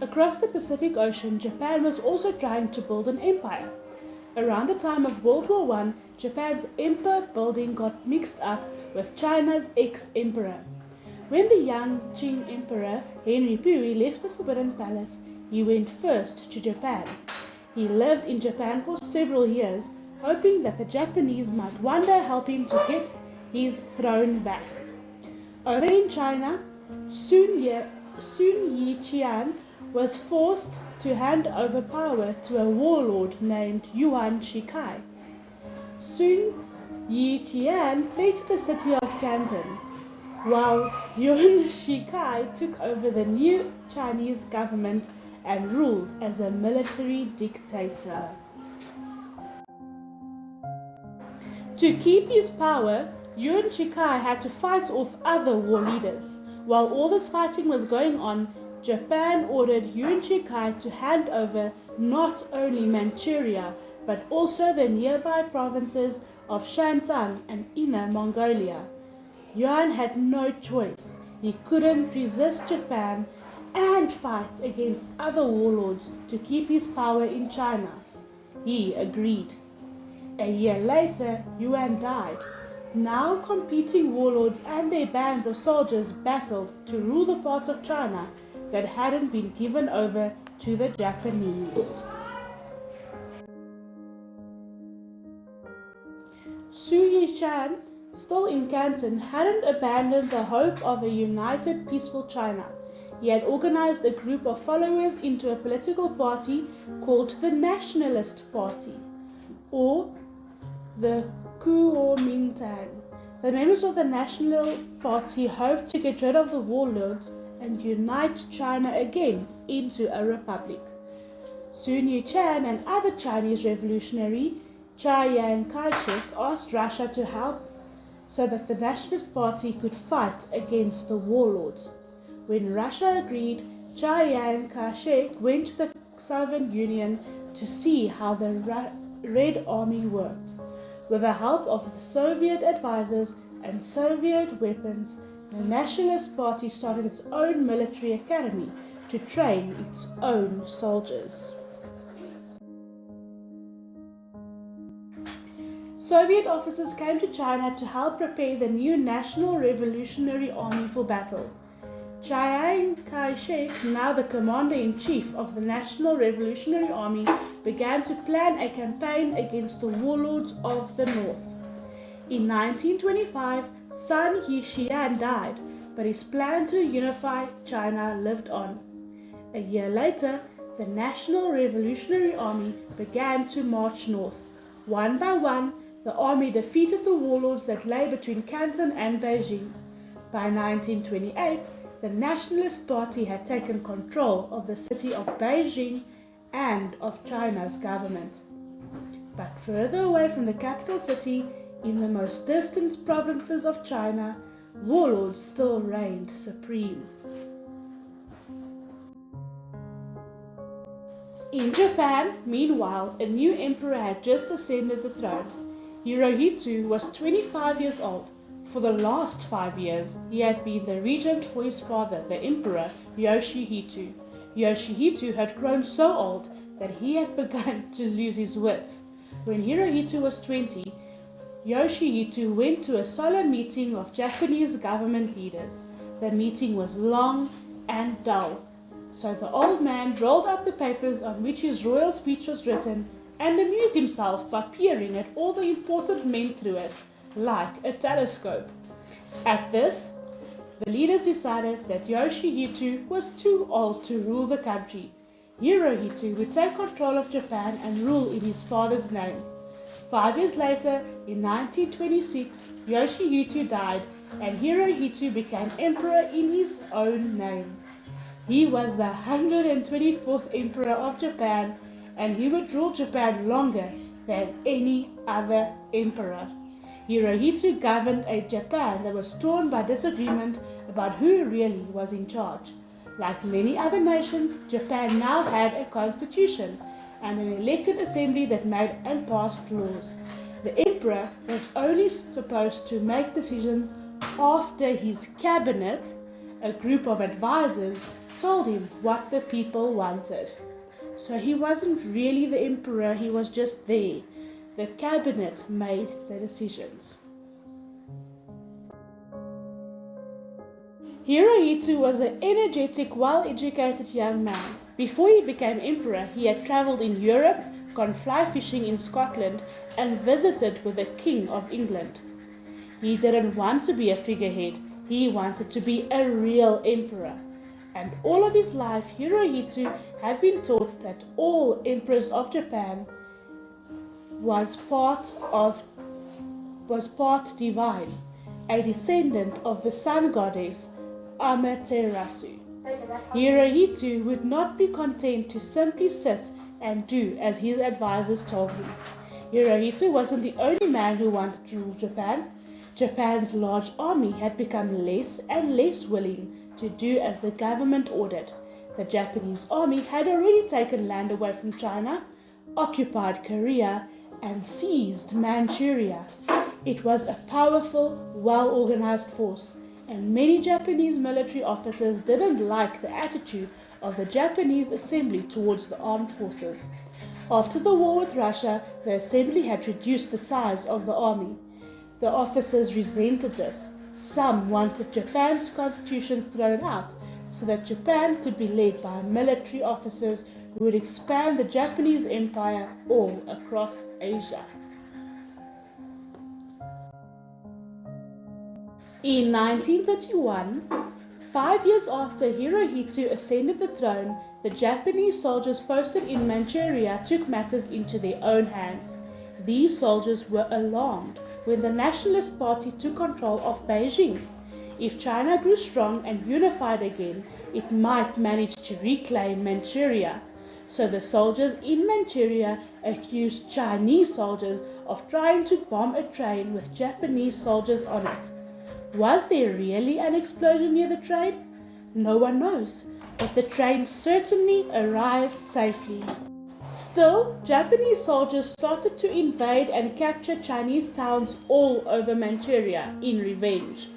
Across the Pacific Ocean, Japan was also trying to build an empire. Around the time of World War I, Japan's empire building got mixed up with China's ex-emperor. When the young Qing Emperor Henry Pui left the Forbidden Palace, he went first to Japan. He lived in Japan for several years, hoping that the Japanese might one day help him to get his throne back. Over in China, Sun Yi-Qian was forced to hand over power to a warlord named Yuan Shikai. Sun Yi-Qian fled to the city of Canton, while Yuan Shikai took over the new Chinese government and ruled as a military dictator. To keep his power, Yuan Shikai had to fight off other war leaders. While all this fighting was going on, Japan ordered Yuan Shikai to hand over not only Manchuria, but also the nearby provinces of Shantung and Inner Mongolia. Yuan had no choice. He couldn't resist Japan and fight against other warlords to keep his power in China. He agreed. A year later, Yuan died. Now competing warlords and their bands of soldiers battled to rule the parts of China that hadn't been given over to the Japanese. Su Yishan, still in Canton, hadn't abandoned the hope of a united, peaceful China. He had organized a group of followers into a political party called the Nationalist Party, or the Kuomintang. The members of the National Party hoped to get rid of the warlords and unite China again into a republic. Sun Yat-sen and other Chinese revolutionary Chiang Kai-shek asked Russia to help so that the Nationalist Party could fight against the warlords. When Russia agreed, Chiang Kai-shek went to the Soviet Union to see how the Red Army worked. With the help of the Soviet advisors and Soviet weapons, the Nationalist Party started its own military academy to train its own soldiers. Soviet officers came to China to help prepare the new National Revolutionary Army for battle. Chiang Kai-shek, now the commander-in-chief of the National Revolutionary Army, began to plan a campaign against the warlords of the north. In 1925, Sun Yat-sen died, but his plan to unify China lived on. A year later, the National Revolutionary Army began to march north. One by one, the army defeated the warlords that lay between Canton and Beijing. By 1928, the Nationalist Party had taken control of the city of Beijing and of China's government. But further away from the capital city, in the most distant provinces of China, warlords still reigned supreme. In Japan, meanwhile, a new emperor had just ascended the throne. Hirohito was 25 years old. For the last 5 years, he had been the regent for his father, the Emperor Yoshihito. Yoshihito had grown so old that he had begun to lose his wits. When Hirohito was 20, Yoshihito went to a solemn meeting of Japanese government leaders. The meeting was long and dull, so the old man rolled up the papers on which his royal speech was written and amused himself by peering at all the important men through it, like a telescope. At this, the leaders decided that Yoshihito was too old to rule the country. Hirohito would take control of Japan and rule in his father's name. 5 years later, in 1926, Yoshihito died and Hirohito became emperor in his own name. He was the 124th emperor of Japan, and he would rule Japan longer than any other emperor. Hirohito governed a Japan that was torn by disagreement about who really was in charge. Like many other nations, Japan now had a constitution and an elected assembly that made and passed laws. The emperor was only supposed to make decisions after his cabinet, a group of advisors, told him what the people wanted. So he wasn't really the emperor, he was just there. The cabinet made the decisions. Hirohito was an energetic, well-educated young man. Before he became emperor, he had travelled in Europe, gone fly fishing in Scotland, and visited with the King of England. He didn't want to be a figurehead, he wanted to be a real emperor. And all of his life, Hirohito had been taught that all emperors of Japan was part divine, a descendant of the sun goddess Amaterasu. Hirohito would not be content to simply sit and do as his advisors told him. Hirohito wasn't the only man who wanted to rule Japan. Japan's large army had become less and less willing to do as the government ordered. The Japanese army had already taken land away from China, occupied Korea, and seized Manchuria. It was a powerful, well-organized force, and many Japanese military officers didn't like the attitude of the Japanese assembly towards the armed forces. After the war with Russia, the assembly had reduced the size of the army. The officers resented this. Some wanted Japan's constitution thrown out so that Japan could be led by military officers who would expand the Japanese empire all across Asia. In 1931, 5 years after Hirohito ascended the throne, the Japanese soldiers posted in Manchuria took matters into their own hands. These soldiers were alarmed when the Nationalist Party took control of Beijing. If China grew strong and unified again, it might manage to reclaim Manchuria. So the soldiers in Manchuria accused Chinese soldiers of trying to bomb a train with Japanese soldiers on it. Was there really an explosion near the train? No one knows, but the train certainly arrived safely. Still, Japanese soldiers started to invade and capture Chinese towns all over Manchuria in revenge.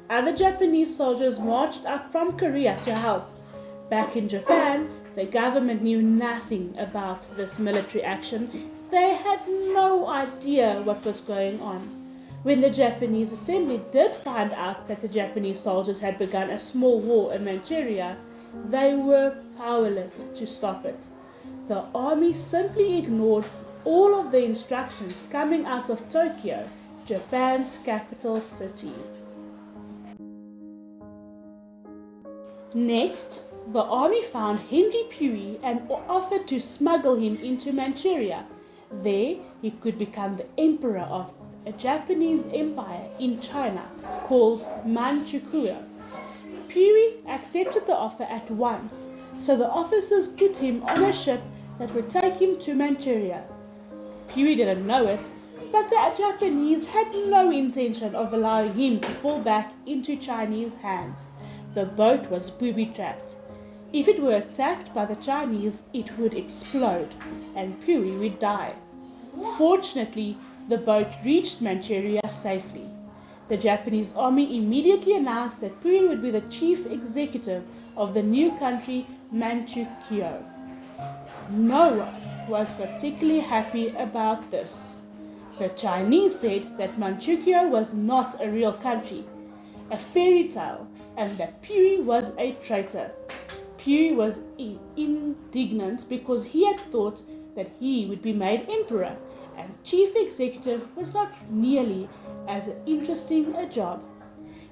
Other Japanese soldiers marched up from Korea to help. Back in Japan, the government knew nothing about this military action. They had no idea what was going on. When the Japanese assembly did find out that the Japanese soldiers had begun a small war in Manchuria, they were powerless to stop it. The army simply ignored all of the instructions coming out of Tokyo, Japan's capital city. Next, the army found Henry Puyi and offered to smuggle him into Manchuria. There, he could become the emperor of a Japanese empire in China called Manchukuo. Puyi accepted the offer at once, so the officers put him on a ship that would take him to Manchuria. Puyi didn't know it, but the Japanese had no intention of allowing him to fall back into Chinese hands. The boat was booby-trapped. If it were attacked by the Chinese, it would explode, and Puyi would die. Fortunately, the boat reached Manchuria safely. The Japanese army immediately announced that Puyi would be the chief executive of the new country, Manchukuo. No one was particularly happy about this. The Chinese said that Manchukuo was not a real country, a fairy tale, and that Puyi was a traitor. Puyi was indignant because he had thought that he would be made emperor, and chief executive was not nearly as interesting a job.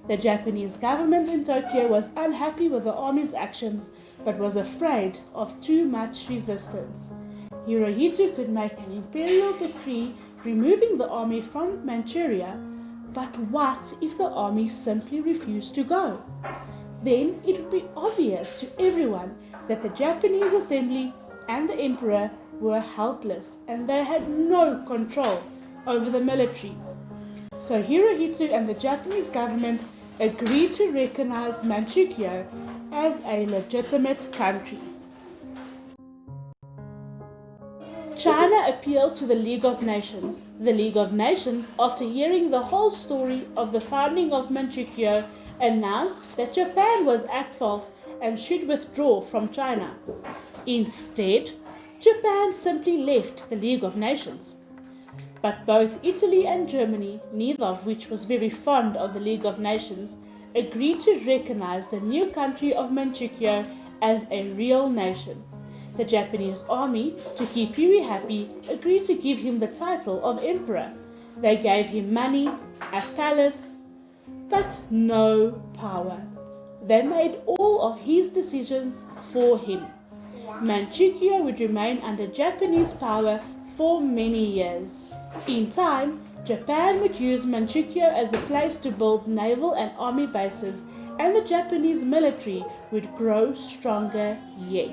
The Japanese government in Tokyo was unhappy with the army's actions, but was afraid of too much resistance. Hirohito could make an imperial decree removing the army from Manchuria, but what if the army simply refused to go? Then it would be obvious to everyone that the Japanese assembly and the emperor were helpless and they had no control over the military. So Hirohito and the Japanese government agreed to recognize Manchukuo as a legitimate country. China appealed to the League of Nations. The League of Nations, after hearing the whole story of the founding of Manchukuo, announced that Japan was at fault and should withdraw from China. Instead, Japan simply left the League of Nations. But both Italy and Germany, neither of which was very fond of the League of Nations, agreed to recognize the new country of Manchukuo as a real nation. The Japanese army, to keep Yuri happy, agreed to give him the title of emperor. They gave him money, a palace, but no power. They made all of his decisions for him. Manchukuo would remain under Japanese power for many years. In time, Japan would use Manchukuo as a place to build naval and army bases, and the Japanese military would grow stronger yet.